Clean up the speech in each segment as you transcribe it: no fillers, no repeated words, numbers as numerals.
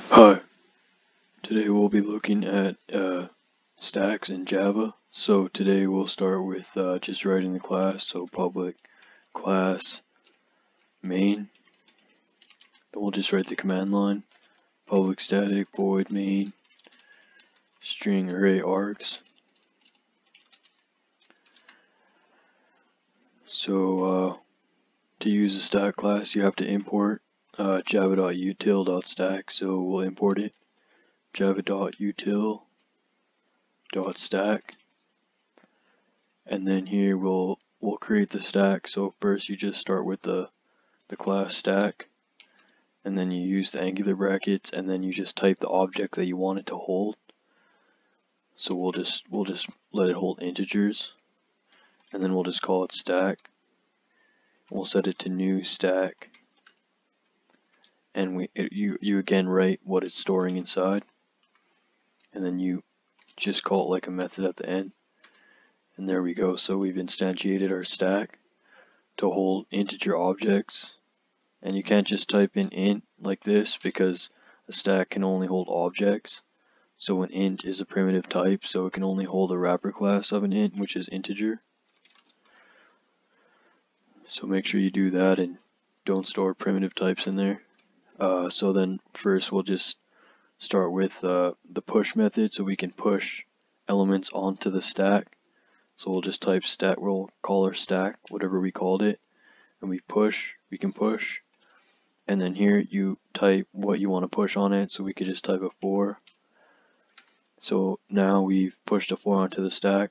Hi, today we'll be looking at stacks in Java. So today we'll start with just writing the class, so public class main. Then we'll just write the command line, public static void main string array args. So to use the stack class you have to import java.util.stack, so we'll import it, java.util.stack. And then here we'll create the stack. So first you just start with the class stack, and then you use the angular brackets, and then you just type the object that you want it to hold. So we'll just let it hold integers, and then we'll just call it stack. We'll set it to new stack, and you again write what it's storing inside, and then you just call it like a method at the end. And there we go. So we've instantiated our stack to hold integer objects. And you can't just type in int like this, because a stack can only hold objects. So an int is a primitive type, so it can only hold a wrapper class of an int, which is integer. So make sure you do that and don't store primitive types in there. So then first we'll just start with the push method, so we can push elements onto the stack. So we'll just type stack, we'll call our stack whatever we called it, and we can push, and then here you type what you want to push on it. So we could just type a 4. So now we've pushed a 4 onto the stack.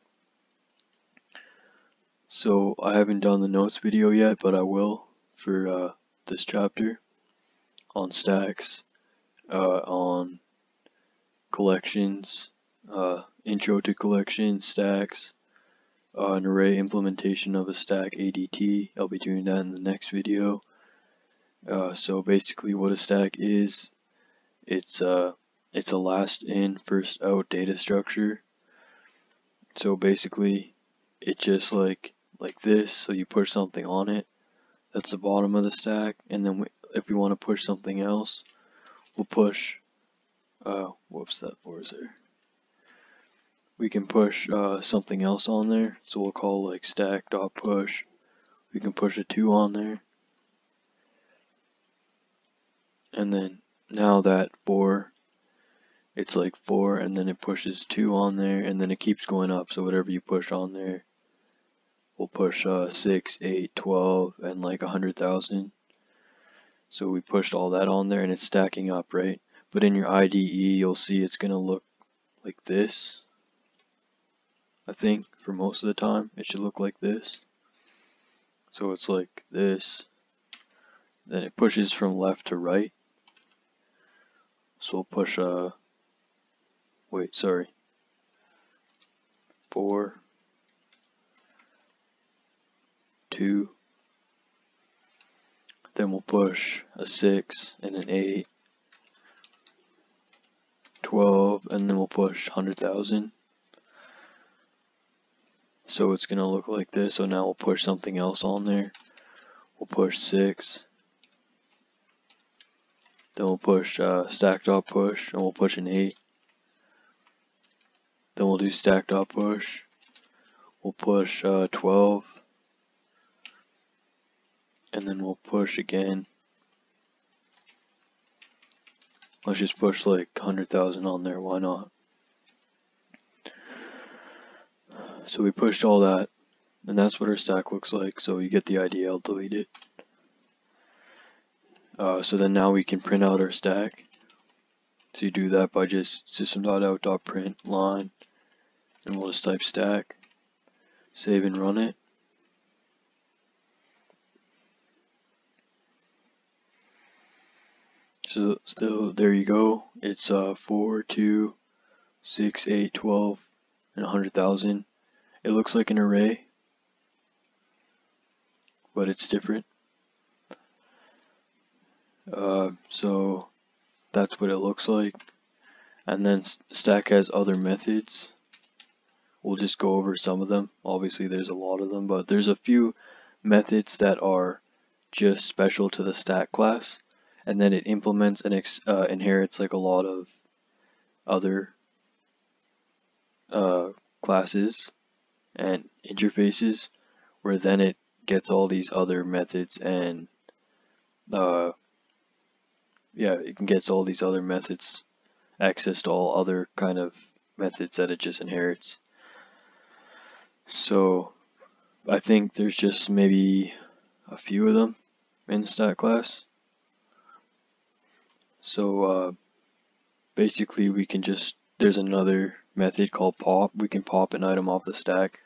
So I haven't done the notes video yet, but I will for this chapter on stacks, on collections, intro to collections, stacks, an array implementation of a stack ADT. I'll be doing that in the next video. So basically what a stack is, it's a last in first out data structure. So basically it's just like this. So you push something on it, that's the bottom of the stack, and then if we want to push something else, we'll push whoops, that 4 is there. We can push something else on there, so we'll call like stack.push. We can push a 2 on there, and then now that 4, it's like 4, and then it pushes 2 on there, and then it keeps going up. So whatever you push on there, we'll push 6, 8, 12, and like 100,000. So we pushed all that on there, and it's stacking up, right? But in your IDE, you'll see it's gonna look like this. I think for most of the time it should look like this. So it's like this, then it pushes from left to right. So we'll push 4, 2, then we'll push a 6 and an 8, 12, and then we'll push 100,000. So it's gonna look like this. So now we'll push something else on there. We'll push 6, then we'll push stack.push, and we'll push an 8. Then we'll do stack.push. We'll push 12, and then we'll push again. Let's just push like 100,000 on there, why not? So we pushed all that, and that's what our stack looks like. So you get the idea. I'll delete it. So then now we can print out our stack. So you do that by just system.out.print line, and we'll just type stack, save and run it. So there you go. It's 4, 2, 6, 8, 12, and 100,000. It looks like an array, but it's different. So that's what it looks like. And then stack has other methods. We'll just go over some of them. Obviously there's a lot of them, but there's a few methods that are just special to the stack class, and then it implements and inherits like a lot of other classes and interfaces, where then it gets all these other methods and it gets all these other methods, access to all other kind of methods that it just inherits. So I think there's just maybe a few of them in the stack class. So basically we can just, there's another method called pop. We can pop an item off the stack.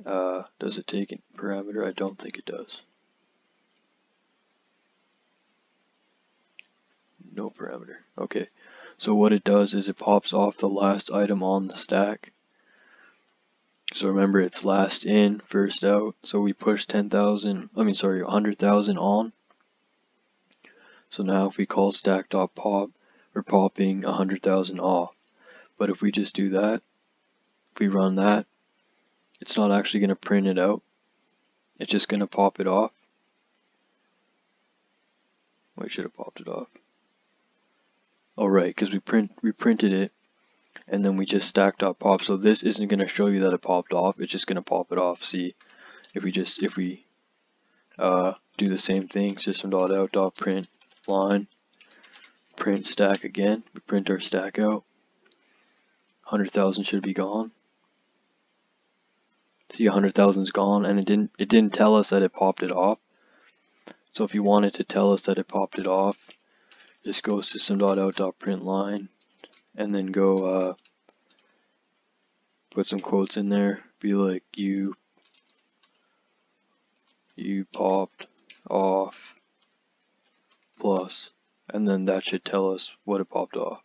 Does it take a parameter? I don't think it does. No parameter. Okay. So what it does is it pops off the last item on the stack. So remember, it's last in, first out. So we push 100,000 on. So now if we call stack.pop, we're popping 100,000 off. But if we just do that, if we run that, it's not actually going to print it out. It's just going to pop it off. Why should have popped it off? Oh right, because we printed it, and then we just stack.pop. So this isn't going to show you that it popped off. It's just going to pop it off. See, if we do the same thing, system.out.print line, print stack again. We print our stack out. 100,000 should be gone. See, 100,000 is gone, and it didn't tell us that it popped it off. So if you wanted to tell us that it popped it off, just go system.out.print line, and then go put some quotes in there. Be like, you popped off plus, and then that should tell us what it popped off.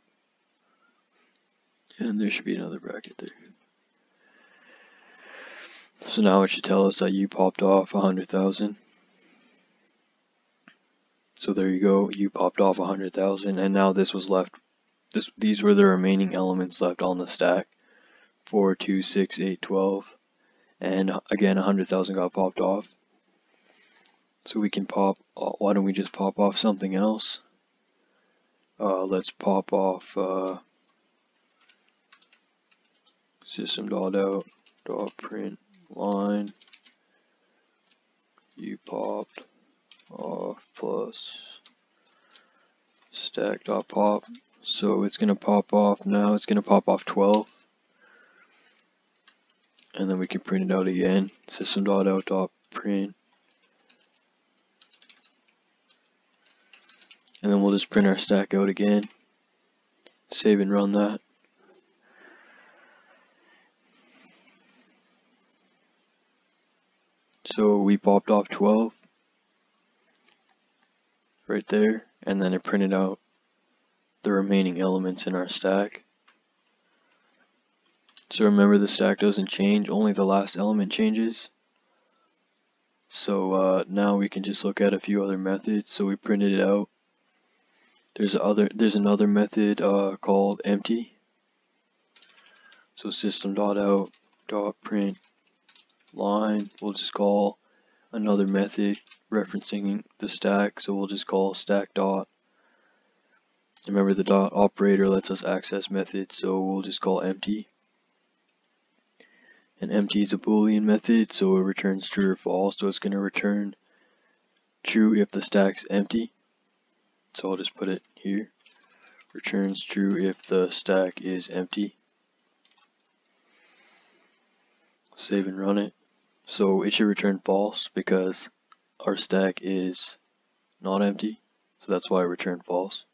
And there should be another bracket there. So now it should tell us that you popped off 100,000. So there you go, you popped off 100,000, and now this was left. These were the remaining elements left on the stack: 4, 2, 6, 8, 12, and again 100,000 got popped off. So we can pop. Why don't we just pop off something else? Let's pop off system.out.print line. You popped off plus stack.pop. So it's going to pop off now. It's going to pop off 12. And then we can print it out again. System.out.print. And then we'll just print our stack out again. Save and run that. So we popped off 12 right there, and then it printed out the remaining elements in our stack. So remember, the stack doesn't change, only the last element changes. So now we can just look at a few other methods. So we printed it out. There's another method called empty. So system.out.print line, we'll just call another method referencing the stack. So we'll just call stack dot. Remember, the dot operator lets us access methods, so we'll just call empty. And empty is a Boolean method, so it returns true or false. So it's going to return true if the stack's empty. So I'll just put it here. Returns true if the stack is empty. Save and run it. So it should return false because our stack is not empty. So that's why it returned false.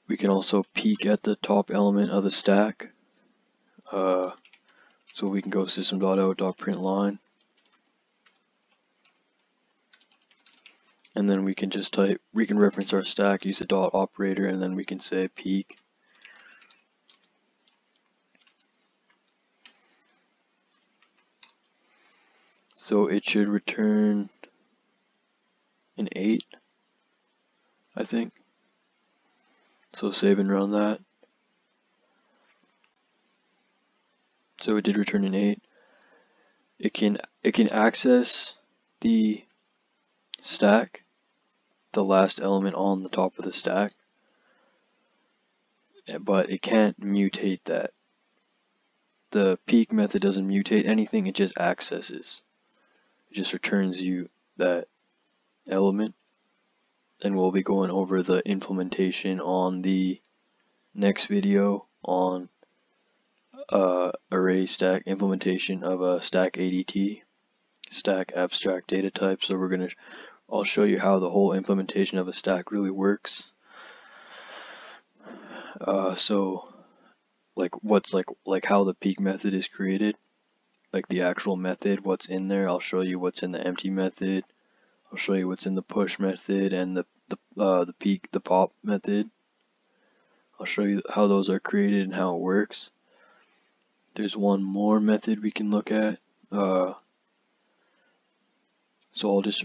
We can also peek at the top element of the stack. So we can go system.out.print line. And then we can just we can reference our stack, use a dot operator, and then we can say peek. So it should return an 8, I think. So save and run that. So it did return an 8. It can access the stack, the last element on the top of the stack, but it can't mutate that. The peek method doesn't mutate anything, it just accesses. It just returns you that element, and we'll be going over the implementation on the next video on array stack implementation of a stack ADT, stack abstract data type. So I'll show you how the whole implementation of a stack really works. So like how the peek method is created, like the actual method, what's in there. I'll show you what's in the empty method. I'll show you what's in the push method and the pop method. I'll show you how those are created and how it works. There's one more method we can look at. So I'll just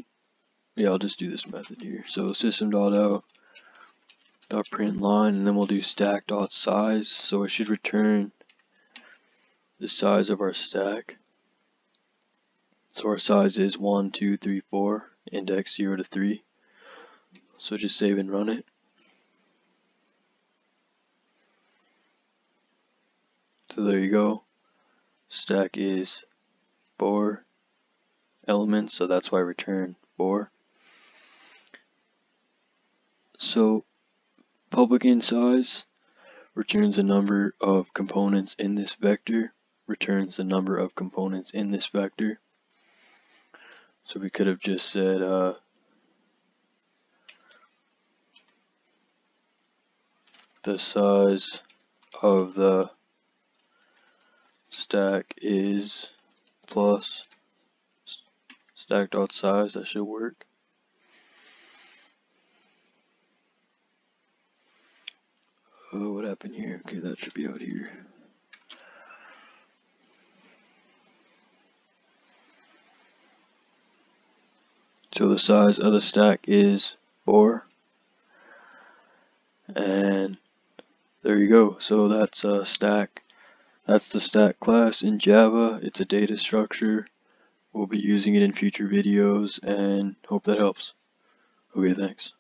do this method here. So system.out .print line, and then we'll do stack.size. So it should return the size of our stack. So our size is 1, 2, 3, 4, index 0 to 3. So just save and run it. So there you go. Stack is 4 elements, so that's why I return 4. So public int size returns the number of components in this vector, returns the number of components in this vector. So we could have just said the size of the stack is plus stack.size. That should work. Oh, what happened here? Okay, that should be out here. So the size of the stack is 4. And there you go. So that's a stack. That's the stack class in Java. It's a data structure. We'll be using it in future videos and hope that helps. Okay, thanks.